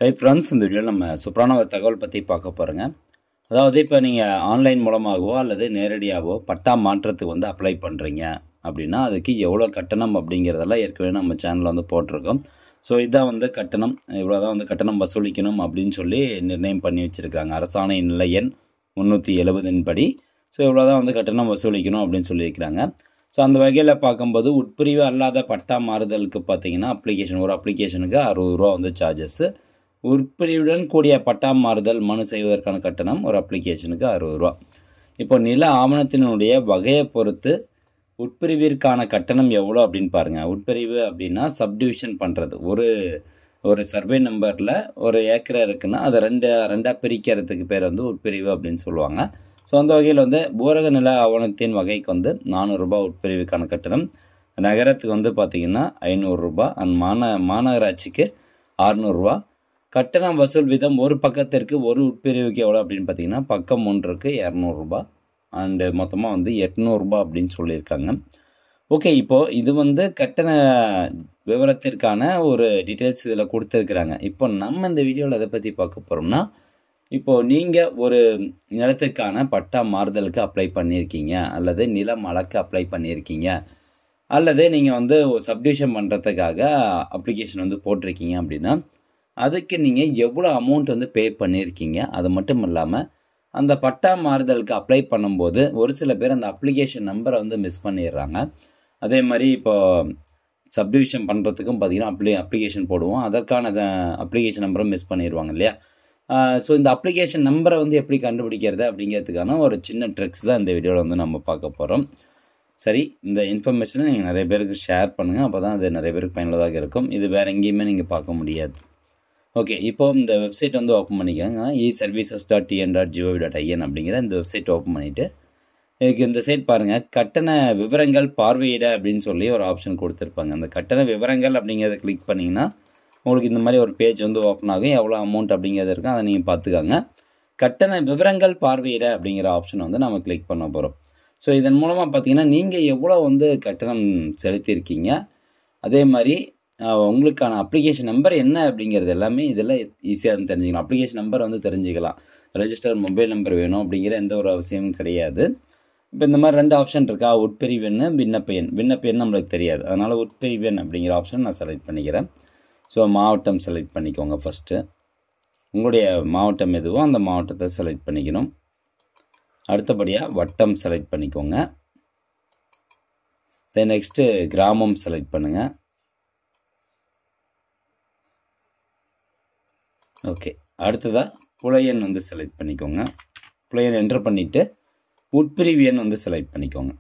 Hi friends, இந்த வீடியோவில் நம்ம சூப்பரான ஒரு தகவல் பற்றி பார்க்க போகிறோங்க. அதாவது இப்போ நீங்கள் ஆன்லைன் மூலமாகவோ அல்லது நேரடியாகவோ பட்டா மாற்றத்துக்கு வந்து அப்ளை பண்ணுறீங்க அப்படின்னா அதுக்கு எவ்வளோ கட்டணம் அப்படிங்கிறதெல்லாம் ஏற்கனவே நம்ம சேனலில் வந்து போட்டிருக்கோம். ஸோ இதான் வந்து கட்டணம், இவ்வளோ தான் வந்து கட்டணம் வசூலிக்கணும் அப்படின்னு சொல்லி நிர்ணயம் பண்ணி வச்சுருக்காங்க. அரசாணை நிலை எண் 370 படி ஸோ இவ்வளோ தான் வந்து கட்டணம் வசூலிக்கணும் அப்படின்னு சொல்லியிருக்கிறாங்க. ஸோ அந்த வகையில் பார்க்கும்போது உட்பிரிவு அல்லாத பட்டா மாறுதலுக்கு பார்த்தீங்கன்னா ஒரு அப்ளிகேஷனுக்கு 60 ரூபா வந்து சார்ஜஸ்ஸு. உட்பிரிவுடன் கூடிய பட்டா மாறுதல் மனு செய்வதற்கான கட்டணம் ஒரு அப்ளிகேஷனுக்கு 60 ரூபா. இப்போ நில ஆவணத்தினுடைய வகையை பொறுத்து உட்பிரிவிற்கான கட்டணம் எவ்வளோ அப்படின்னு பாருங்கள். உட்பிரிவு அப்படின்னா சப்டிவிஷன் பண்ணுறது. ஒரு சர்வே நம்பரில் ஒரு ஏக்கரை இருக்குன்னா அதை ரெண்டாக பிரிக்கிறதுக்கு பேர் வந்து உட்பிரிவு அப்படின்னு சொல்லுவாங்க. ஸோ அந்த வகையில் வந்து ஊரக நில ஆவணத்தின் வகைக்கு வந்து 400 ரூபா உட்பிரிவுக்கான கட்டணம். நகரத்துக்கு வந்து பார்த்திங்கன்னா 500 ரூபா. அண்ட் மாநகராட்சிக்கு 600 ரூபா. கட்டணம் வசூல் வீதம் ஒரு பக்கத்திற்கு ஒரு உட்பிரிவுக்கு எவ்வளோ அப்படின்னு பார்த்தீங்கன்னா பக்கம் ஒன்றுக்கு 200 ரூபா அண்டு மொத்தமாக வந்து 800 ரூபா அப்படின்னு சொல்லியிருக்காங்க. ஓகே, இப்போது இது வந்து கட்டண விவரத்திற்கான ஒரு டீட்டெயில்ஸ் இதில் கொடுத்துருக்குறாங்க. இப்போ நம்ம இந்த வீடியோவில் எதை பற்றி பார்க்க போகிறோம்னா, இப்போது நீங்கள் ஒரு நிலத்துக்கான பட்டா மாறுதலுக்கு அப்ளை பண்ணியிருக்கீங்க அல்லது நிலம் அளக்க அப்ளை பண்ணியிருக்கீங்க அல்லது நீங்கள் வந்து ஒரு சப்டிவிஷன் பண்ணுறதுக்காக அப்ளிகேஷன் வந்து போட்டிருக்கீங்க அப்படின்னா அதுக்கு நீங்கள் எவ்வளோ அமௌண்ட் வந்து பே பண்ணியிருக்கீங்க. அது மட்டும் இல்லாமல் அந்த பட்டா மாறுதலுக்கு அப்ளை பண்ணும்போது ஒரு சில பேர் அந்த அப்ளிகேஷன் நம்பரை வந்து மிஸ் பண்ணிடுறாங்க. அதே மாதிரி இப்போது சப்டிவிஷன் பண்ணுறதுக்கும் பார்த்திங்கன்னா அப்ளிகேஷன் போடுவோம், அதற்கான அப்ளிகேஷன் நம்பரை மிஸ் பண்ணிடுவாங்க இல்லையா. ஸோ இந்த அப்ளிகேஷன் நம்பரை வந்து எப்படி கண்டுபிடிக்கிறது அப்படிங்கிறதுக்கான ஒரு சின்ன ட்ரிக்ஸ் தான் இந்த வீடியோவில் வந்து நம்ம பார்க்க போகிறோம். சரி, இந்த இன்ஃபர்மேஷனை நீங்கள் நிறைய பேருக்கு ஷேர் பண்ணுங்கள், அப்போ தான் அது நிறைய பேருக்கு பயனுள்ளதாக இருக்கும். இது வேறு எங்கேயுமே நீங்கள் பார்க்க முடியாது. ஓகே, இப்போது இந்த வெப்சைட் வந்து ஓப்பன் பண்ணிக்கோங்க. eservices.tn.gov.in அப்படிங்கிற இந்த வெப்சைட் ஓப்பன் பண்ணிவிட்டு இதுக்கு இந்த சைட் பாருங்கள், கட்டண விவரங்கள் பார்வையிட அப்படின்னு சொல்லி ஒரு ஆப்ஷன் கொடுத்துருப்பாங்க. அந்த கட்டண விவரங்கள் அப்படிங்கிறத கிளிக் பண்ணிங்கன்னா உங்களுக்கு இந்த மாதிரி ஒரு பேஜ் வந்து ஓப்பன் ஆகும். எவ்வளோ அமௌண்ட் அப்படிங்கிறது இருக்கும், அதை நீங்கள் பார்த்துக்காங்க. கட்டண விவரங்கள் பார்வையிட அப்படிங்கிற ஆப்ஷன் வந்து நம்ம கிளிக் பண்ண போகிறோம். ஸோ இதன் மூலமாக பார்த்தீங்கன்னா நீங்கள் எவ்வளோ வந்து கட்டணம் செலுத்தியிருக்கீங்க, அதே மாதிரி உங்களுக்கான அப்ளிகேஷன் நம்பர் என்ன அப்படிங்கிறது எல்லாமே இதில் ஈஸியாக தெரிஞ்சுக்கலாம். அப்ளிகேஷன் நம்பர் வந்து தெரிஞ்சுக்கலாம். ரெஜிஸ்டர் மொபைல் நம்பர் வேணும் அப்படிங்கிற எந்த ஒரு அவசியமும் கிடையாது. இப்போ இந்த மாதிரி 2 ஆப்ஷன் இருக்கா, உட்பிரிவு எண், விண்ணப்ப எண் நம்மளுக்கு தெரியாது. அதனால் உட்பிரிவு எண் அப்படிங்கிற ஆப்ஷன் நான் செலக்ட் பண்ணிக்கிறேன். ஸோ மாவட்டம் செலக்ட் பண்ணிக்கோங்க. ஃபஸ்ட்டு உங்களுடைய மாவட்டம் எதுவோ அந்த மாவட்டத்தை செலக்ட் பண்ணிக்கணும். அடுத்தபடியாக வட்டம் செலக்ட் பண்ணிக்கோங்க. தென் நெக்ஸ்ட்டு கிராமம் செலக்ட் பண்ணுங்கள். ஓகே, அடுத்ததாக புலையன் வந்து செலக்ட் பண்ணிக்கோங்க. புலையன் என்ட்ரு பண்ணிவிட்டு உட்பிரிவு எண் வந்து செலக்ட் பண்ணிக்கோங்க.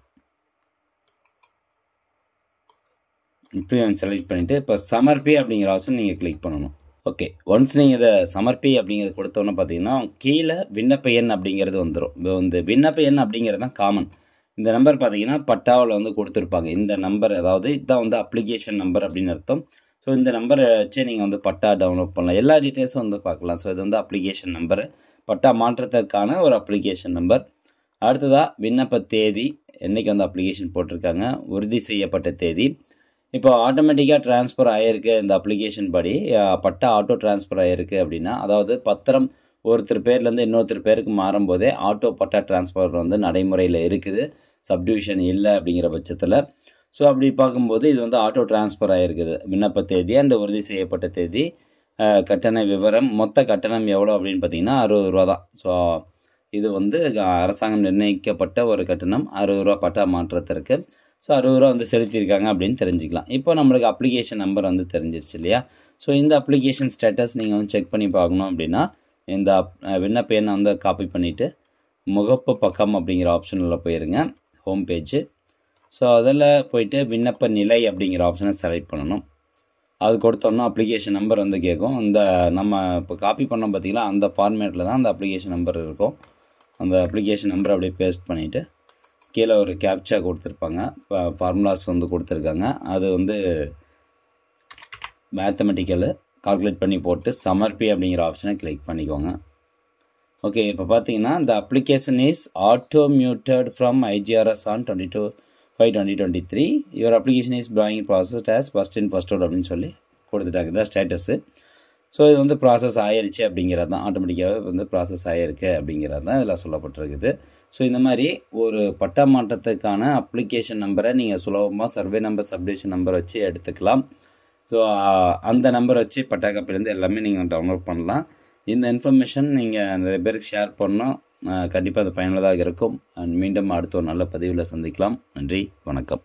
உட்பிரிவு எண் செலக்ட் பண்ணிவிட்டு இப்போ சமர்ப்பி அப்படிங்கிற ஆப்ஷன் நீங்கள் கிளிக் பண்ணணும். ஓகே, ஒன்ஸ் நீங்கள் இதை சமர்ப்பி அப்படிங்கிறது கொடுத்தோன்னே பார்த்தீங்கன்னா கீழே விண்ணப்ப எண் அப்படிங்கிறது வந்துடும். இந்த விண்ணப்ப எண் அப்படிங்கிறது தான் காமன். இந்த நம்பர் பார்த்தீங்கன்னா பட்டாவில் வந்து கொடுத்துருப்பாங்க. இந்த நம்பர், அதாவது இதுதான் வந்து அப்ளிகேஷன் நம்பர் அப்படின்னு அர்த்தம். ஸோ இந்த நம்பரை வச்சு நீங்கள் வந்து பட்டா டவுன்லோட் பண்ணலாம், எல்லா டீட்டெயில்ஸும் வந்து பார்க்கலாம். ஸோ இது வந்து அப்ளிகேஷன் நம்பர், பட்டா மாற்றத்திற்கான ஒரு அப்ளிகேஷன் நம்பர். அடுத்ததாக விண்ணப்ப தேதி, என்றைக்கு வந்து அப்ளிகேஷன் போட்டிருக்காங்க, உறுதி செய்யப்பட்ட தேதி. இப்போ ஆட்டோமேட்டிக்காக ட்ரான்ஸ்ஃபர் ஆகிருக்கு இந்த அப்ளிகேஷன் படி, பட்டா ஆட்டோ ட்ரான்ஸ்ஃபர் ஆகிருக்கு அப்படின்னா, அதாவது பத்திரம் ஒருத்தர் பேர்லேருந்து இன்னொருத்தர் பேருக்கு மாறும்போதே ஆட்டோ பட்டா ட்ரான்ஸ்ஃபர் வந்து நடைமுறையில் இருக்குது, சப்டிவிஷன் இல்லை அப்படிங்கிற பட்சத்தில். ஸோ அப்படி பார்க்கும்போது இது வந்து ஆட்டோ ட்ரான்ஸ்ஃபர் ஆகிருக்குது. விண்ணப்ப தேதி அண்ட் உறுதி செய்யப்பட்ட தேதி, கட்டண விவரம், மொத்த கட்டணம் எவ்வளோ அப்படின்னு பார்த்தீங்கன்னா 60 ரூபா தான். ஸோ இது வந்து அரசாங்கம் நிர்ணயிக்கப்பட்ட ஒரு கட்டணம் 60 ரூபா பட்டா மாற்றத்திற்கு. ஸோ 60 ரூபா வந்து செலுத்தியிருக்காங்க அப்படின்னு தெரிஞ்சுக்கலாம். இப்போ நம்மளுக்கு அப்ளிகேஷன் நம்பர் வந்து தெரிஞ்சிருச்சு இல்லையா. ஸோ இந்த அப்ளிகேஷன் ஸ்டேட்டஸ் நீங்கள் வந்து செக் பண்ணி பார்க்கணும் அப்படின்னா இந்த விண்ணப்ப எண்ணை வந்து காப்பி பண்ணிவிட்டு முகப்பு பக்கம் அப்படிங்கிற ஆப்ஷனில் போயிருங்க, ஹோம் பேஜ். ஸோ அதில் போயிட்டு விண்ணப்ப நிலை அப்படிங்கிற ஆப்ஷனை செலக்ட் பண்ணணும். அது கொடுத்தோம்னா அப்ளிகேஷன் நம்பர் வந்து கேட்கும். நம்ம இப்போ காப்பி பண்ணோம் பார்த்திங்களா, அந்த ஃபார்மேட்டில் தான் அந்த அப்ளிகேஷன் நம்பர் இருக்கும். அந்த அப்ளிகேஷன் நம்பரை அப்படியே பேஸ்ட் பண்ணிவிட்டு கீழே ஒரு கேப்சா கொடுத்துருப்பாங்க, ஃபார்முலாஸ் வந்து கொடுத்துருக்காங்க. அது வந்து மேத்தமெட்டிக்கலு கால்குலேட் பண்ணி போட்டு சமர்ப்பி அப்படிங்கிற ஆப்ஷனை கிளிக் பண்ணிக்கோங்க. ஓகே, இப்போ பார்த்தீங்கன்னா இந்த application is auto mutated from IGRS on 22/5/2023. Your application is ப்ராயிங் processed as first in first out அப்படின்னு சொல்லி கொடுத்துட்டாங்க. இதான் ஸ்டேட்டஸு. ஸோ இது வந்து ப்ராசஸ் ஆயிருச்சு அப்படிங்கிறது தான், ஆட்டோமேட்டிக்காகவே வந்து ப்ராசஸ் ஆகிருக்கு அப்படிங்கிறது தான் இதில் சொல்லப்பட்டிருக்குது. ஸோ இந்த மாதிரி ஒரு பட்டா மாற்றத்துக்கான அப்ளிகேஷன் நம்பரை நீங்கள் சுலபமாக சர்வே நம்பர், சப்டிவிஷன் நம்பர் வச்சு எடுத்துக்கலாம். ஸோ அந்த நம்பரை வச்சு பட்டா காப்பிலேருந்து எல்லாமே நீங்கள் டவுன்லோட் பண்ணலாம். இந்த இன்ஃபர்மேஷன் நீங்கள் நிறைய பேருக்கு ஷேர் பண்ணோம். கண்டிப்பாக அது பயனுள்ளதாக இருக்கும். மீண்டும் அடுத்த ஒரு நல்ல பதிவில் சந்திக்கலாம். நன்றி, வணக்கம்.